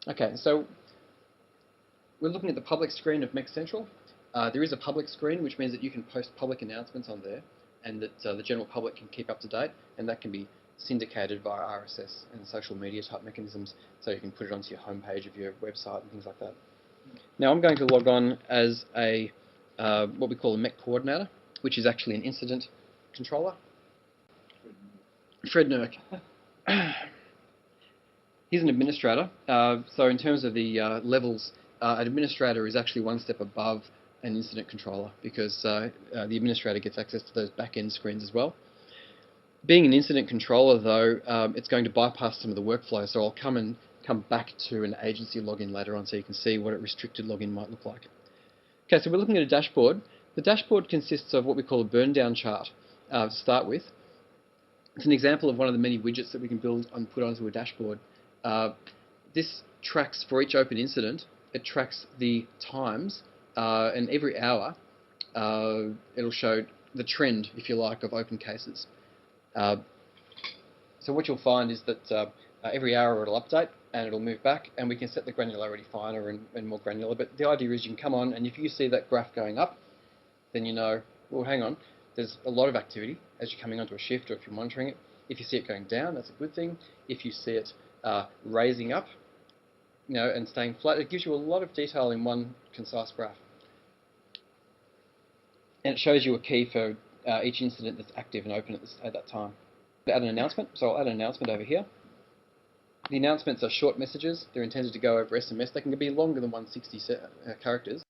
Okay, so we're looking at the public screen of MECC Central. There is a public screen, which means that you can post public announcements on there and that the general public can keep up to date, and that can be syndicated via RSS and social media type mechanisms, so you can put it onto your homepage of your website and things like that. Now I'm going to log on as a what we call a MECC coordinator, which is actually an incident controller. Fred Nurk. He's an administrator, so in terms of the levels, an administrator is actually one step above an incident controller because the administrator gets access to those back-end screens as well. Being an incident controller, though, it's going to bypass some of the workflow, so I'll come back to an agency login later on so you can see what a restricted login might look like. Okay, so we're looking at a dashboard. The dashboard consists of what we call a burn-down chart to start with. It's an example of one of the many widgets that we can build and put onto a dashboard. This tracks, for each open incident, it tracks the times, and every hour it'll show the trend, if you like, of open cases. So what you'll find is that every hour it'll update and it'll move back, and we can set the granularity finer and more granular. But the idea is you can come on, and if you see that graph going up, then you know, well, hang on, there's a lot of activity as you're coming onto a shift or if you're monitoring it. If you see it going down, that's a good thing. If you see it raising up, you know, and staying flat, it gives you a lot of detail in one concise graph. And it shows you a key for each incident that's active and open at that time. Add an announcement, so I'll add an announcement over here. The announcements are short messages. They're intended to go over SMS. They can be longer than 160 characters.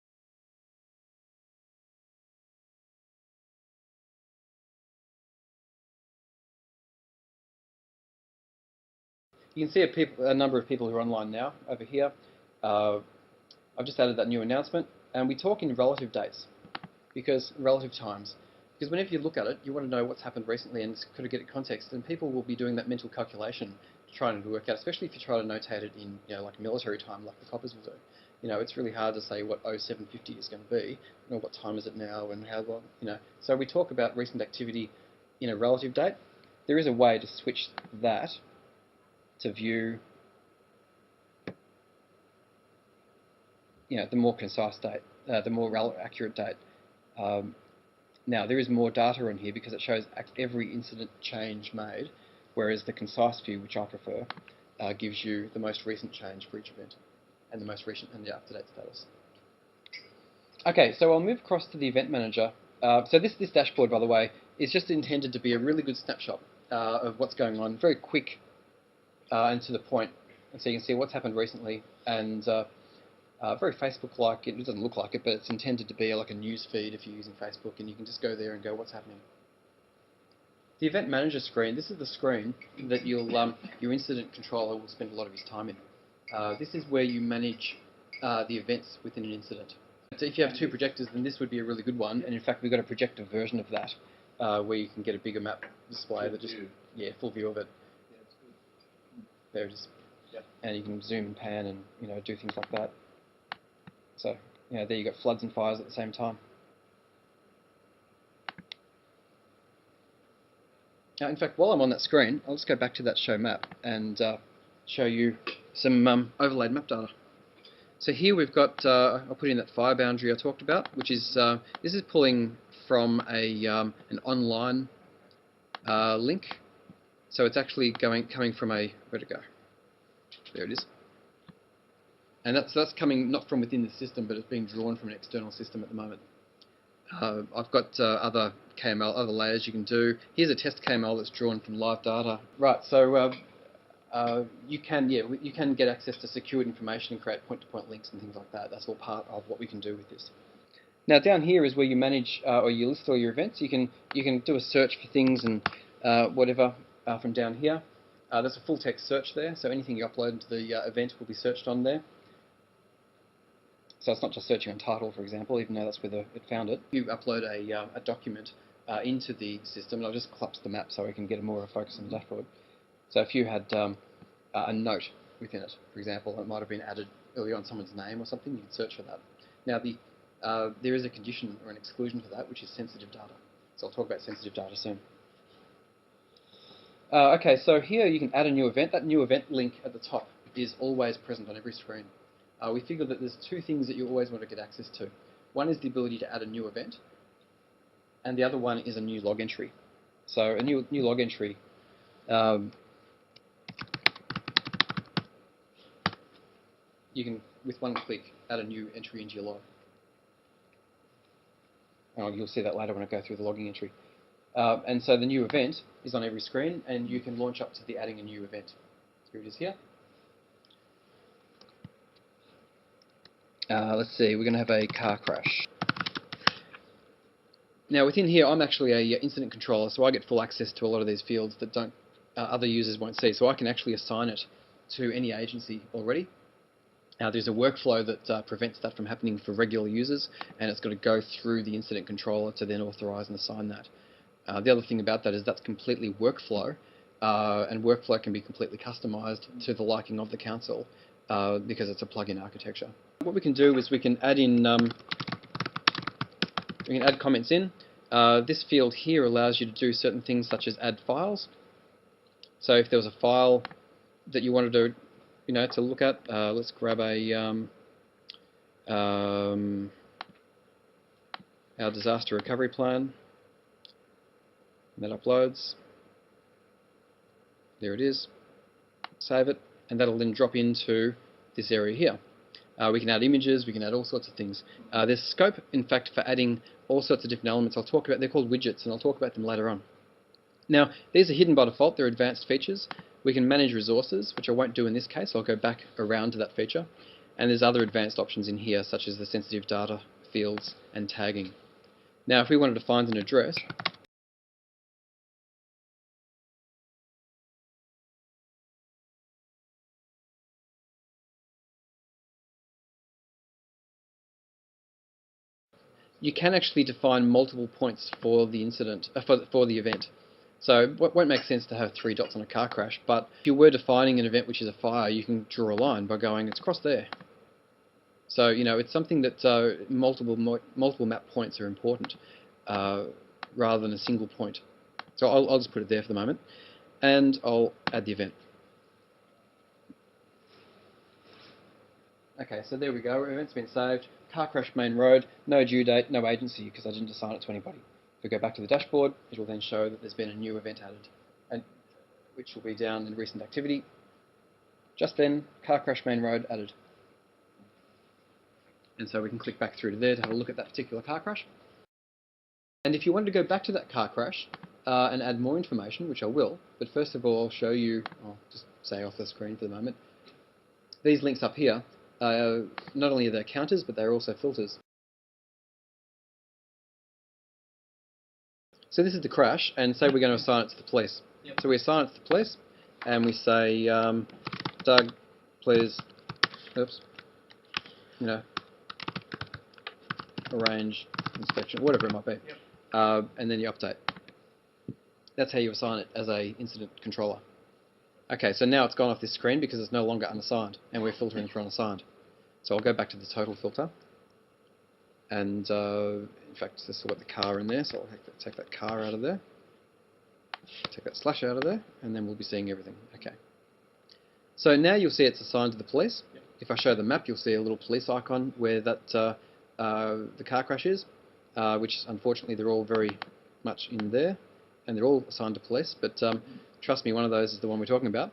You can see a number of people who are online now over here. I've just added that new announcement, and we talk in relative dates, relative times. Because whenever you look at it, you want to know what's happened recently and could get it context, and people will be doing that mental calculation trying to work out, especially if you try to notate it in, you know, like military time, like the coppers will do. You know, it's really hard to say what 0750 is going to be, you know, what time is it now and how long, you know. So we talk about recent activity in a relative date. There is a way to switch that to view, you know, the more concise date, the more accurate date. Now, there is more data in here because it shows every incident change made, whereas the concise view, which I prefer, gives you the most recent change for each event and the most recent and the up-to-date status. Okay, so I'll move across to the event manager. So this dashboard, by the way, is just intended to be a really good snapshot of what's going on, very quick and to the point, and so you can see what's happened recently, and very Facebook-like. It doesn't look like it, but it's intended to be like a news feed if you're using Facebook, and you can just go there and go, what's happening? The event manager screen, this is the screen that your incident controller will spend a lot of his time in. This is where you manage the events within an incident. So if you have two projectors, then this would be a really good one, and in fact we've got a projector version of that where you can get a bigger map display that just, yeah, full view of it. Yeah, it's good. There it is. Yep. And you can zoom and pan and, you know, do things like that. So, you know, there you got floods and fires at the same time. Now, in fact, while I'm on that screen, I'll just go back to that show map and show you some overlaid map data. So here we've got, I'll put in that fire boundary I talked about, which is, this is pulling from an online link. So it's actually coming from where'd it go? There it is. And that's coming not from within the system, but it's being drawn from an external system at the moment. I've got other KML, other layers you can do. Here's a test KML that's drawn from live data. Right, so you can get access to secured information and create point-to-point links and things like that. That's all part of what we can do with this. Now down here is where you manage or you list all your events. You can do a search for things and whatever from down here. There's a full text search there, so anything you upload into the event will be searched on there. So it's not just searching on title, for example, even though that's where it found it. You upload a document into the system, and I'll just collapse the map so we can get more of a focus on the dashboard. So if you had a note within it, for example, it might have been added earlier on someone's name or something, you can search for that. Now, there is a condition or an exclusion for that, which is sensitive data. So I'll talk about sensitive data soon. Okay, so here you can add a new event. That new event link at the top is always present on every screen. We figured that there's two things that you always want to get access to. One is the ability to add a new event, and the other one is a new log entry. So a new log entry, you can, with one click, add a new entry into your log. Oh, you'll see that later when I go through the logging entry. And so the new event is on every screen, and you can launch up to the adding a new event. Here it is here. Let's see, we're going to have a car crash. Now within here, I'm actually a incident controller, so I get full access to a lot of these fields that other users won't see. So I can actually assign it to any agency already. There's a workflow that prevents that from happening for regular users, and it's got to go through the incident controller to then authorize and assign that. The other thing about that is that's completely workflow, and workflow can be completely customized to the liking of the council because it's a plug-in architecture. What we can do is we can add in, we can add comments in. This field here allows you to do certain things such as add files. So if there was a file that you wanted to, to look at, let's grab a our disaster recovery plan. That uploads. There it is. Save it, and that'll then drop into this area here. We can add images, we can add all sorts of things. There's scope, in fact, for adding all sorts of different elements. I'll talk about, they're called widgets, and I'll talk about them later on. Now, these are hidden by default, they're advanced features. We can manage resources, which I won't do in this case, I'll go back around to that feature. And there's other advanced options in here, such as the sensitive data, fields, and tagging. Now, if we wanted to find an address, you can actually define multiple points for the incident, for the event. So it won't make sense to have 3 dots on a car crash, but if you were defining an event which is a fire, you can draw a line by going, it's across there. So, it's something that multiple map points are important, rather than a single point. So I'll just put it there for the moment, and I'll add the event. Okay, so there we go, event's been saved. Car crash main road, no due date, no agency, because I didn't assign it to anybody. If we go back to the dashboard, it will then show that there's been a new event added, and which will be down in recent activity. Just then, car crash main road added. And so we can click back through to there to have a look at that particular car crash. And if you wanted to go back to that car crash and add more information, which I will, but first of all I'll show you, I'll just say off the screen for the moment, these links up here, not only are they counters, but they're also filters. So this is the crash, and say we're going to assign it to the police. Yep. So we assign it to the police, and we say, Doug, please, arrange inspection, whatever it might be. Yep. And then you update. That's how you assign it as a incident controller. Okay, so now it's gone off this screen because it's no longer unassigned, and we're filtering for unassigned. So I'll go back to the total filter, and in fact, let's select the car in there, so I'll take that car out of there, take that slash out of there, and then we'll be seeing everything. Okay. So now you'll see it's assigned to the police. Yep. If I show the map, you'll see a little police icon where that the car crash is, which unfortunately they're all very much in there, and they're all assigned to police, but trust me, one of those is the one we're talking about.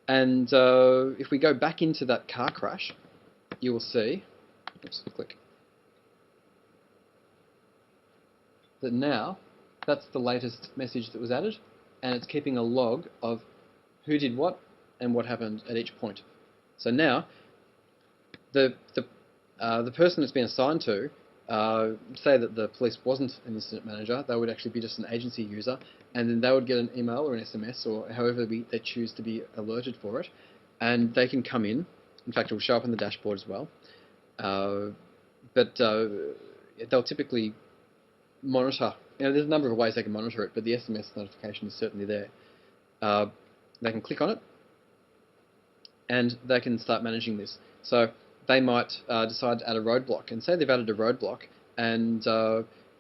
And if we go back into that car crash, you will see, click, that now that's the latest message that was added, and it's keeping a log of who did what and what happened at each point. So now the person that's been assigned to, say that the police wasn't an incident manager, they would actually be just an agency user, and then they would get an email or an SMS or however they choose to be alerted for it, and they can come in. In fact, it will show up in the dashboard as well. But they'll typically monitor. There's a number of ways they can monitor it, but the SMS notification is certainly there. They can click on it, and they can start managing this. So they might decide to add a roadblock, and say they've added a roadblock, and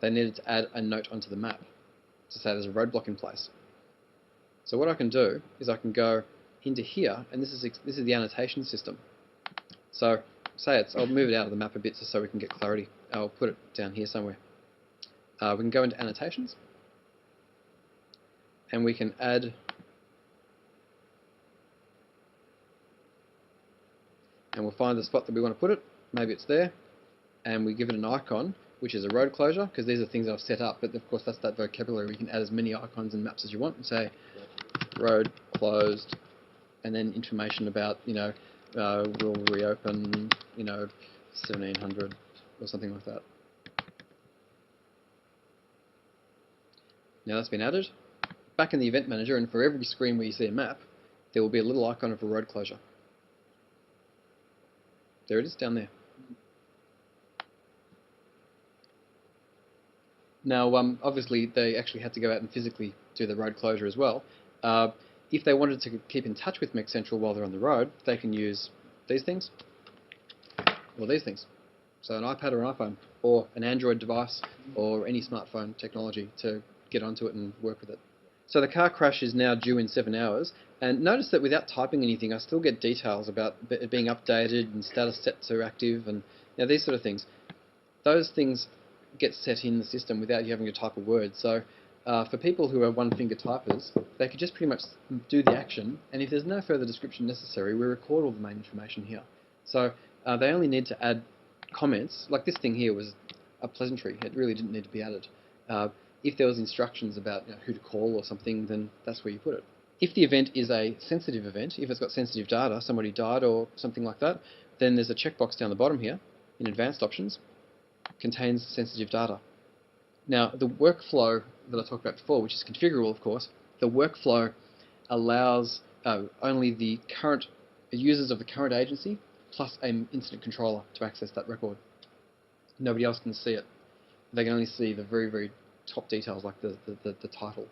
they needed to add a note onto the map to say there's a roadblock in place. So what I can do is I can go into here, and this is the annotation system. So I'll move it out of the map a bit so we can get clarity. I'll put it down here somewhere. We can go into annotations, and we can add, and we'll find the spot that we want to put it. Maybe it's there, and we give it an icon, which is a road closure, because these are things I've set up, but of course that's that vocabulary. We can add as many icons and maps as you want and say road closed, and then information about, will reopen, 1700 or something like that. Now that's been added. Back in the event manager, and for every screen where you see a map, there will be a little icon of a road closure. There it is down there. Now, obviously, they actually had to go out and physically do the road closure as well. If they wanted to keep in touch with MECC Central while they're on the road, they can use these things, or these things. So an iPad or an iPhone, or an Android device, or any smartphone technology to get onto it and work with it. So the car crash is now due in 7 hours, and notice that without typing anything, I still get details about it being updated and status set to active, and these sort of things. Those things get set in the system without you having to type a word. So for people who are one-finger typers, they could just pretty much do the action, and if there's no further description necessary, we record all the main information here. So they only need to add comments, like this thing here was a pleasantry. It really didn't need to be added. If there was instructions about who to call or something, then that's where you put it. If the event is a sensitive event, if it's got sensitive data, somebody died or something like that, then there's a checkbox down the bottom here in advanced options, contains sensitive data. Now the workflow that I talked about before, which is configurable of course, the workflow allows only the current users of the current agency plus an incident controller to access that record. Nobody else can see it. They can only see the very, very top details like the title.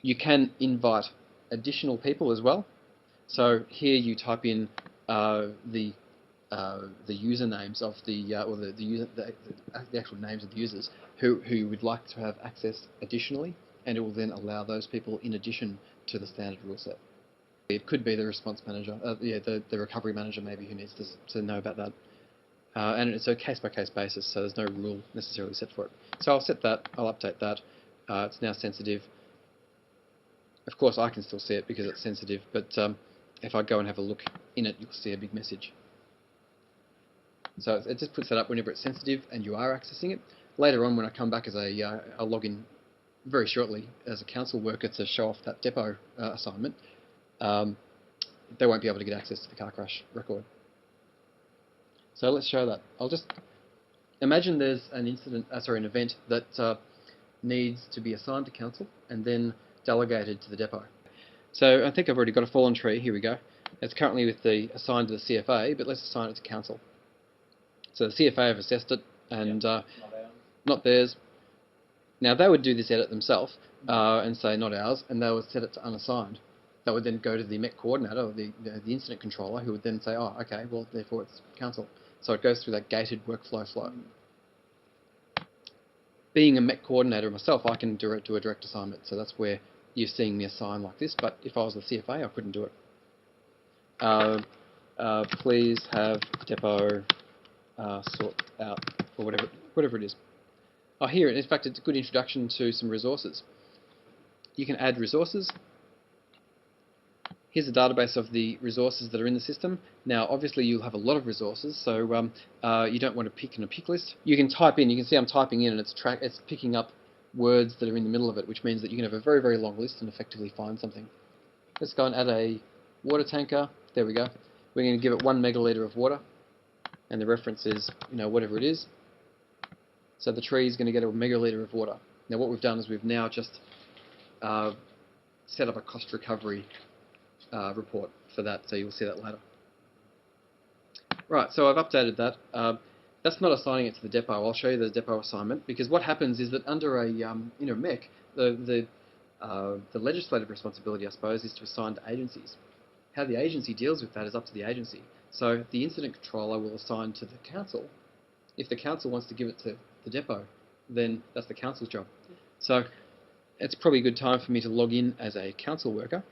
You can invite additional people as well. So here you type in the usernames of the actual names of the users who would like to have access additionally, and it will then allow those people in addition to the standard rule set. It could be the response manager, the recovery manager maybe, who needs to know about that. And it's a case-by-case basis, so there's no rule necessarily set for it. So I'll set that, I'll update that. It's now sensitive. Of course, I can still see it because it's sensitive, but if I go and have a look in it, you'll see a big message. So it just puts that up whenever it's sensitive and you are accessing it. Later on, when I come back as I'll log in very shortly as a council worker to show off that depot assignment, they won't be able to get access to the car crash record. So let's show that. I'll just imagine there's an an event that needs to be assigned to council and then delegated to the depot. So I think I've already got a fallen tree. Here we go. It's currently assigned to the CFA, but let's assign it to council. So the CFA have assessed it, and not theirs. Now they would do this edit themselves and say not ours, and they would set it to unassigned. That would then go to the MECC coordinator, or the incident controller, who would then say, oh, okay, well, therefore it's council. So it goes through that gated workflow flow. Being a MECC coordinator myself, I can do a direct assignment, so that's where you're seeing me assign like this, but if I was the CFA, I couldn't do it. Please have depot sort out, or whatever it is. Oh, here, in fact, it's a good introduction to some resources. You can add resources. Here's a database of the resources that are in the system. Now, obviously, you'll have a lot of resources, so you don't want to pick in a pick list. You can type in. You can see I'm typing in, and it's picking up words that are in the middle of it, which means that you can have a very, very long list and effectively find something. Let's go and add a water tanker. There we go. We're going to give it 1 megalitre of water, and the reference is, whatever it is. So the tree is going to get a megalitre of water. Now, what we've done is we've now just set up a cost recovery report for that, so you'll see that later. Right, so I've updated that. That's not assigning it to the depot. I'll show you the depot assignment, because what happens is that under a MECC, the legislative responsibility, I suppose, is to assign to agencies. How the agency deals with that is up to the agency. So the incident controller will assign to the council. If the council wants to give it to the depot, then that's the council's job. So it's probably a good time for me to log in as a council worker.